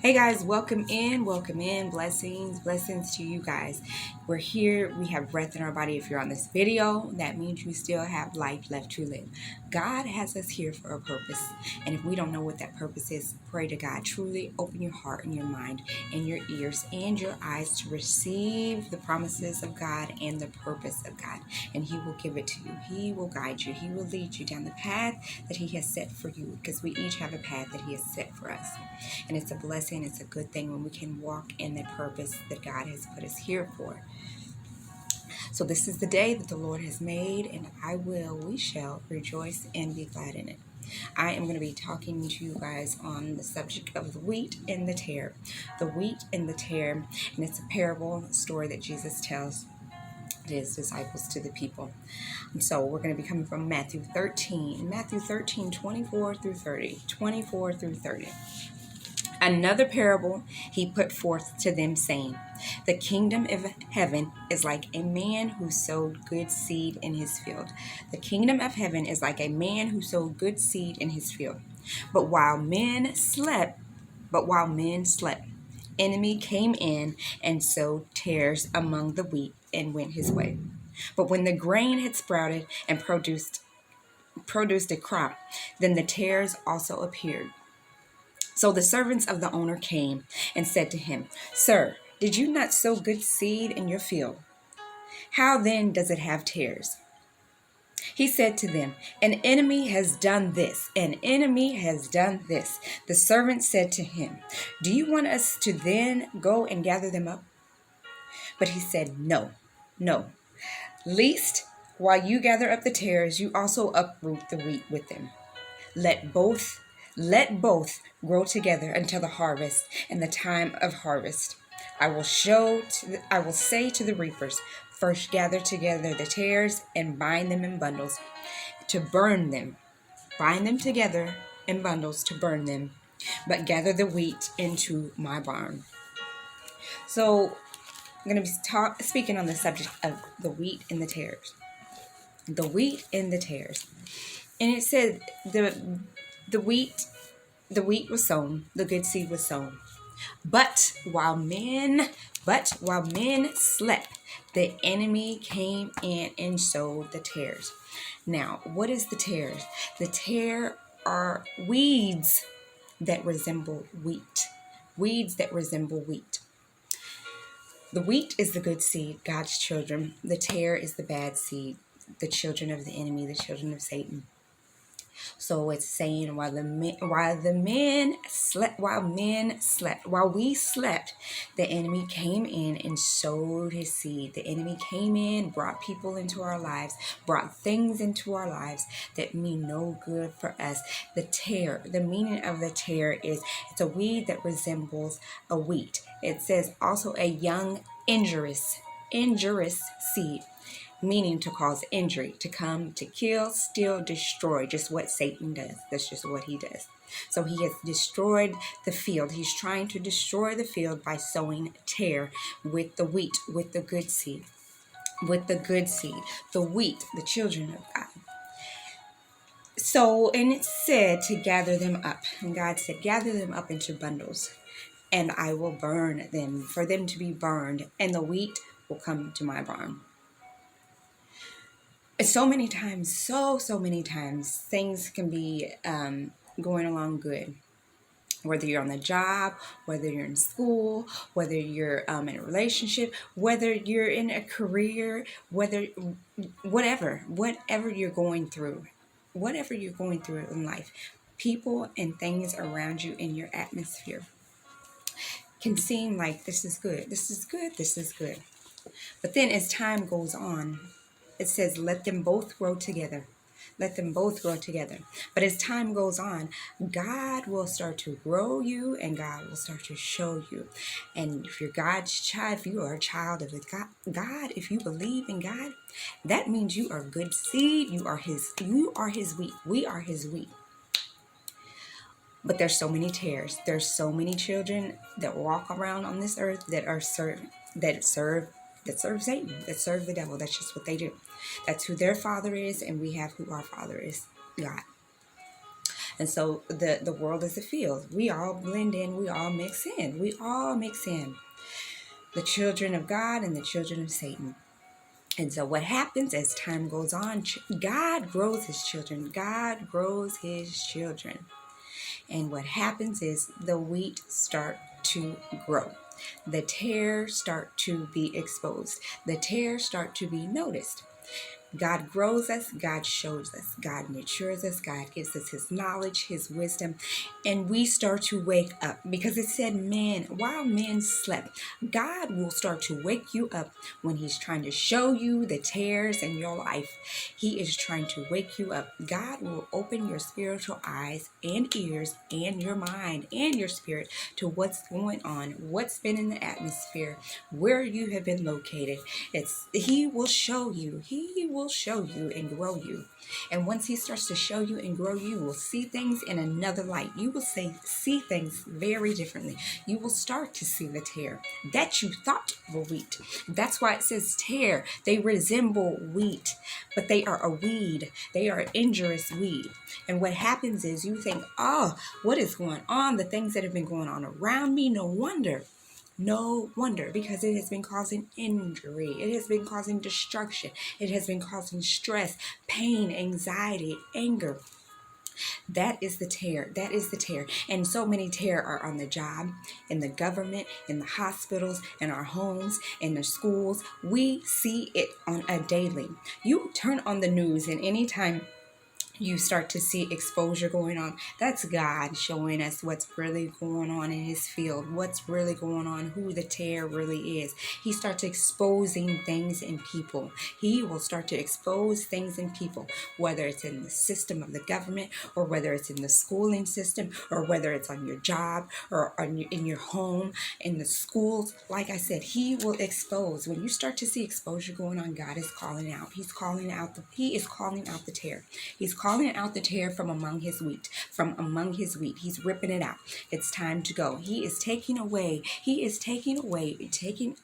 Hey guys, welcome in, blessings to you guys. We're here, we have breath in our body. If you're on this video, that means you still have life left to live. God has us here for a purpose, and if we don't know what that purpose is, pray to God. Truly open your heart and your mind and your ears and your eyes to receive the promises of God and the purpose of God, and He will give it to you. He will guide you. He will lead you down the path that He has set for you, because we each have a path that He has set for us. And it's a blessing, it's a good thing when we can walk in the purpose that God has put us here for. So this is the day that the Lord has made, and we shall rejoice and be glad in it. I am going to be talking to you guys on the subject of the wheat and the tare. The wheat and the tare, and it's a parable story that Jesus tells his disciples to the people. And so we're going to be coming from Matthew 13, 24 through 30, 24 through 30. Another parable he put forth to them, saying, The kingdom of heaven is like a man who sowed good seed in his field. The kingdom of heaven is like a man who sowed good seed in his field. But while men slept, enemy came in and sowed tares among the wheat and went his way. But when the grain had sprouted and produced a crop, then the tares also appeared. So the servants of the owner came and said to him, Sir, did you not sow good seed in your field? How then does it have tares? He said to them, An enemy has done this. An enemy has done this. The servant said to him, Do you want us to then go and gather them up? But he said, No. Lest while you gather up the tares, you also uproot the wheat with them. Let both grow together until the harvest, and the time of harvest. I will say to the reapers, First gather together the tares and bind them in bundles to burn them. Bind them together in bundles to burn them, but gather the wheat into my barn. So I'm going to be speaking on the subject of the wheat and the tares. The wheat and the tares. And it said the wheat was sown, the good seed was sown. But while men slept, the enemy came in and sowed the tares. Now, what is the tares? The tare are weeds that resemble wheat. Weeds that resemble wheat. The wheat is the good seed, God's children. The tare is the bad seed, the children of the enemy, the children of Satan. So it's saying while we slept, the enemy came in and sowed his seed. The enemy came in, brought people into our lives, brought things into our lives that mean no good for us. The meaning of the tare is it's a weed that resembles a wheat. It says also a young injurious seed, meaning to cause injury, to come to kill, steal, destroy, just what Satan does. That's just what he does. So he has destroyed the field. He's trying to destroy the field by sowing tare with the wheat, with the good seed, the wheat, the children of God. So, and it said to gather them up. And God said, gather them up into bundles, and I will burn them, for them to be burned, and the wheat will come to my barn. So many times, things can be going along good. Whether you're on the job, whether you're in school, whether you're in a relationship, whether you're in a career, whatever you're going through in life, people and things around you in your atmosphere can seem like this is good. But then as time goes on, it says, let them both grow together. But as time goes on, God will start to grow you, and God will start to show you. And if you're God's child, if you are a child of God, if you believe in God, that means you are good seed. You are His wheat. We are His wheat. But there's so many tares. There's so many children that walk around on this earth that serve Satan, that serve the devil. That's just what they do. That's who their father is, and we have who our father is, God. And so the world is a field. We all blend in, we all mix in. We all mix in. The children of God and the children of Satan. And so what happens as time goes on, God grows his children. God grows his children. And what happens is the wheat start to grow. The tares start to be exposed. The tares start to be noticed. God grows us, God shows us, God matures us, God gives us his knowledge, his wisdom, and we start to wake up because it said while men slept, God will start to wake you up when he's trying to show you the tares in your life. He is trying to wake you up. God will open your spiritual eyes and ears and your mind and your spirit to what's going on, what's been in the atmosphere, where you have been located. He will show you. He will show you and grow you. And once he starts to show you and grow you, you will see things in another light. You will see things very differently. You will start to see the tear that you thought were wheat. That's why it says tear. They resemble wheat, but they are a weed. They are an injurious weed. And what happens is you think, oh, what is going on? The things that have been going on around me, no wonder. No wonder, because it has been causing injury. It has been causing destruction. It has been causing stress, pain, anxiety, anger. That is the tear. That is the tear. And so many tear are on the job, in the government, in the hospitals, in our homes, in the schools. We see it on a daily. You turn on the news and anytime you start to see exposure going on, that's God showing us what's really going on in his field, what's really going on, who the tear really is. He starts exposing things in people. He will start to expose things in people, whether it's in the system of the government or whether it's in the schooling system or whether it's on your job or in your home, in the schools. Like I said, he will expose. When you start to see exposure going on, God is calling out. He is calling out the tear. He's calling out the tear from among his wheat. From among his wheat. He's ripping it out. It's time to go. He is taking away,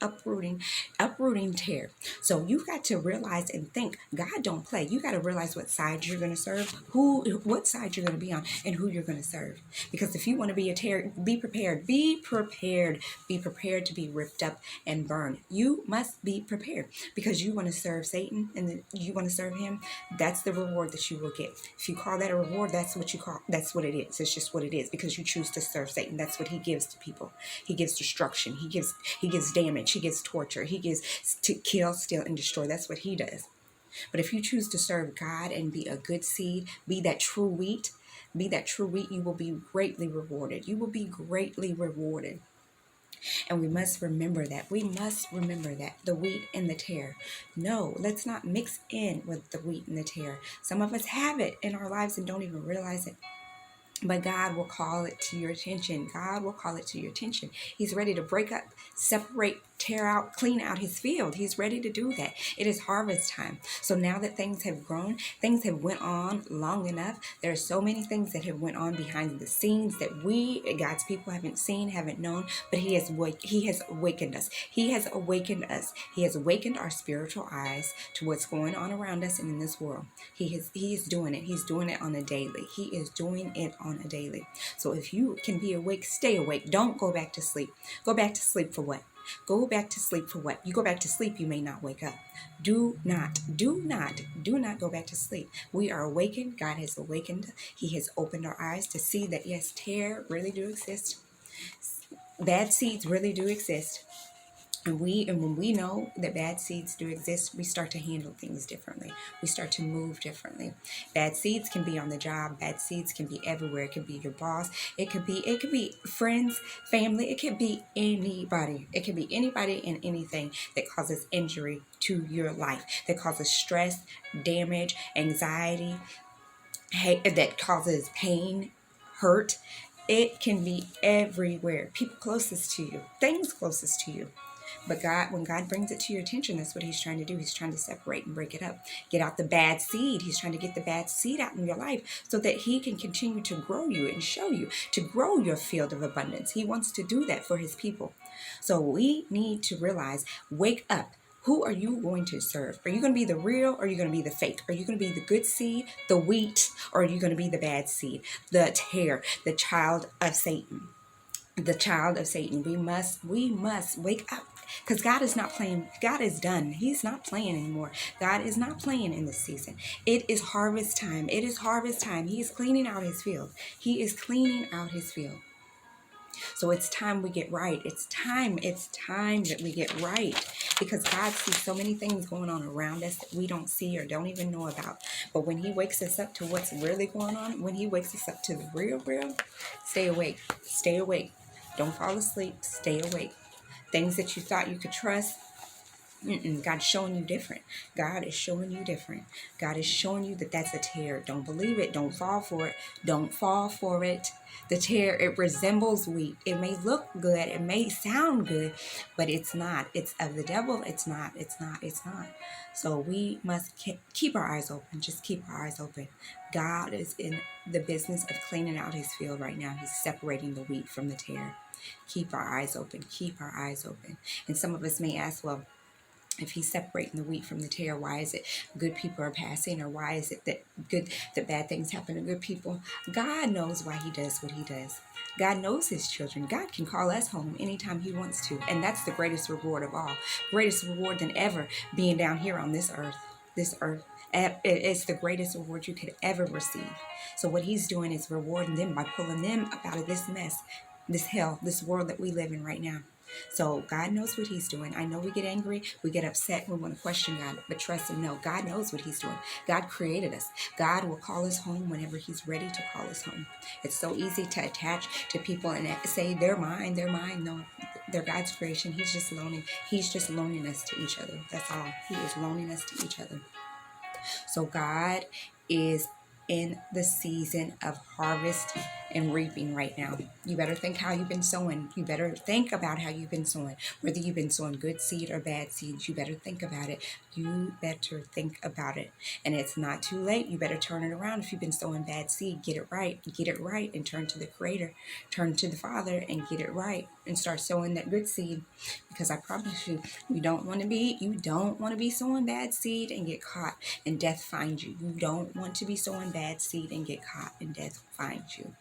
uprooting tear. So you got to realize and think, God don't play. You got to realize what side you're going to serve, what side you're going to be on, and who you're going to serve. Because if you want to be a tear, be prepared. Be prepared. Be prepared to be ripped up and burned. You must be prepared because you want to serve Satan and you want to serve him. That's the reward that you will get. If you call that a reward, that's what it is. It's just what it is because you choose to serve Satan. That's what he gives to people. He gives destruction. He gives damage. He gives torture. He gives to kill, steal, and destroy. That's what he does. But if you choose to serve God and be a good seed, be that true wheat, you will be greatly rewarded. You will be greatly rewarded. And we must remember that. The wheat and the tare. No, let's not mix in with the wheat and the tare. Some of us have it in our lives and don't even realize it. But God will call it to your attention. God will call it to your attention. He's ready to break up, separate, tear out, clean out his field. He's ready to do that. It is harvest time. So now that things have grown, things have went on long enough. There are so many things that have went on behind the scenes that we, God's people, haven't seen, haven't known. But He has awakened us. He has awakened us. He has awakened our spiritual eyes to what's going on around us and in this world. He is doing it. He's doing it on a daily. He is doing it on a daily. So if you can be awake, stay awake. Don't go back to sleep. Go back to sleep for what? Go back to sleep for what? You go back to sleep, you may not wake up. Do not go back to sleep. We are awakened. God has awakened. He has opened our eyes to see that yes, terror really do exist. Bad seeds really do exist. And when we know that bad seeds do exist, we start to handle things differently. We start to move differently. Bad seeds can be on the job. Bad seeds can be everywhere. It could be your boss. It could be friends, family. It could be anybody. It could be anybody and anything that causes injury to your life, that causes stress, damage, anxiety, that causes pain, hurt. It can be everywhere. People closest to you, things closest to you. But when God brings it to your attention, that's what he's trying to do. He's trying to separate and break it up. Get out the bad seed. He's trying to get the bad seed out in your life so that he can continue to grow you and show you, to grow your field of abundance. He wants to do that for his people. So we need to realize, wake up. Who are you going to serve? Are you going to be the real or are you going to be the fake? Are you going to be the good seed, the wheat, or are you going to be the bad seed, the tare, the child of Satan? The child of Satan. We must wake up, because God is not playing. God is done. He's not playing anymore. God is not playing in this season. It is harvest time. It is harvest time. He is cleaning out his field. He is cleaning out his field. So it's time we get right. It's time that we get right, because God sees so many things going on around us that we don't see or don't even know about. But when he wakes us up to what's really going on, when he wakes us up to the real, stay awake. Stay awake. Don't fall asleep. Stay awake. Things that you thought you could trust, God's showing you different. God is showing you different. God is showing you that that's a tear. Don't believe it. Don't fall for it. Don't fall for it. The tear, it resembles wheat. It may look good. It may sound good, but it's not. It's of the devil. It's not. It's not. It's not. So we must keep our eyes open. Just keep our eyes open. God is in the business of cleaning out his field right now. He's separating the wheat from the tear. Keep our eyes open. Keep our eyes open. And some of us may ask, well, if he's separating the wheat from the tare, why is it good people are passing, or why is it that bad things happen to good people? God knows why he does what he does. God knows his children. God can call us home anytime he wants to, and that's the greatest reward of all. Greatest reward than ever being down here on this earth. This earth. It's the greatest reward you could ever receive. So what he's doing is rewarding them by pulling them up out of this mess, this hell, this world that we live in right now. So God knows what he's doing. I know we get angry, we get upset, we want to question God, but trust him. No, God knows what he's doing. God created us. God will call us home whenever he's ready to call us home. It's so easy to attach to people and say they're mine, they're mine. No, they're God's creation. He's just loaning us to each other. That's all. He is loaning us to each other. So God is in the season of harvest and reaping right now. You better think how you've been sowing. You better think about how you've been sowing. Whether you've been sowing good seed or bad seeds, you better think about it. You better think about it. And it's not too late. You better turn it around. If you've been sowing bad seed, get it right. Get it right and turn to the Creator. Turn to the Father and get it right. And start sowing that good seed. Because I promise you, you don't want to be sowing bad seed and get caught and death find you. You don't want to be sowing bad seed and get caught and death find you.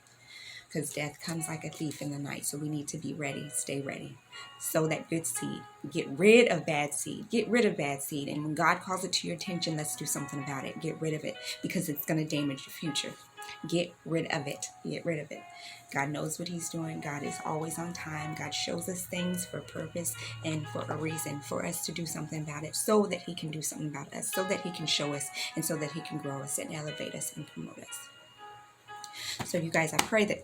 Because death comes like a thief in the night. So we need to be ready. Stay ready. Sow that good seed. Get rid of bad seed. Get rid of bad seed. And when God calls it to your attention, let's do something about it. Get rid of it, because it's going to damage your future. Get rid of it. Get rid of it. God knows what he's doing. God is always on time. God shows us things for a purpose and for a reason, for us to do something about it, so that he can do something about us, so that he can show us, and so that he can grow us and elevate us and promote us. So you guys, I pray that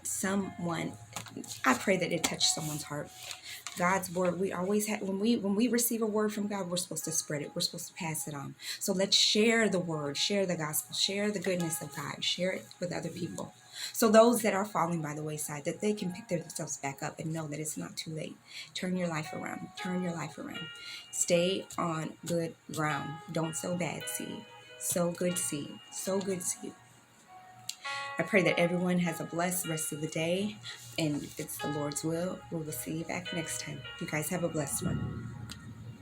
it touched someone's heart. God's word, we always have, when we receive a word from God, we're supposed to spread it. We're supposed to pass it on. So let's share the word, share the gospel, share the goodness of God, share it with other people. So those that are falling by the wayside, that they can pick themselves back up and know that it's not too late. Turn your life around. Turn your life around. Stay on good ground. Don't sow bad seed. Sow good seed. Sow good seed. I pray that everyone has a blessed rest of the day. And if it's the Lord's will, we will see you back next time. You guys have a blessed one.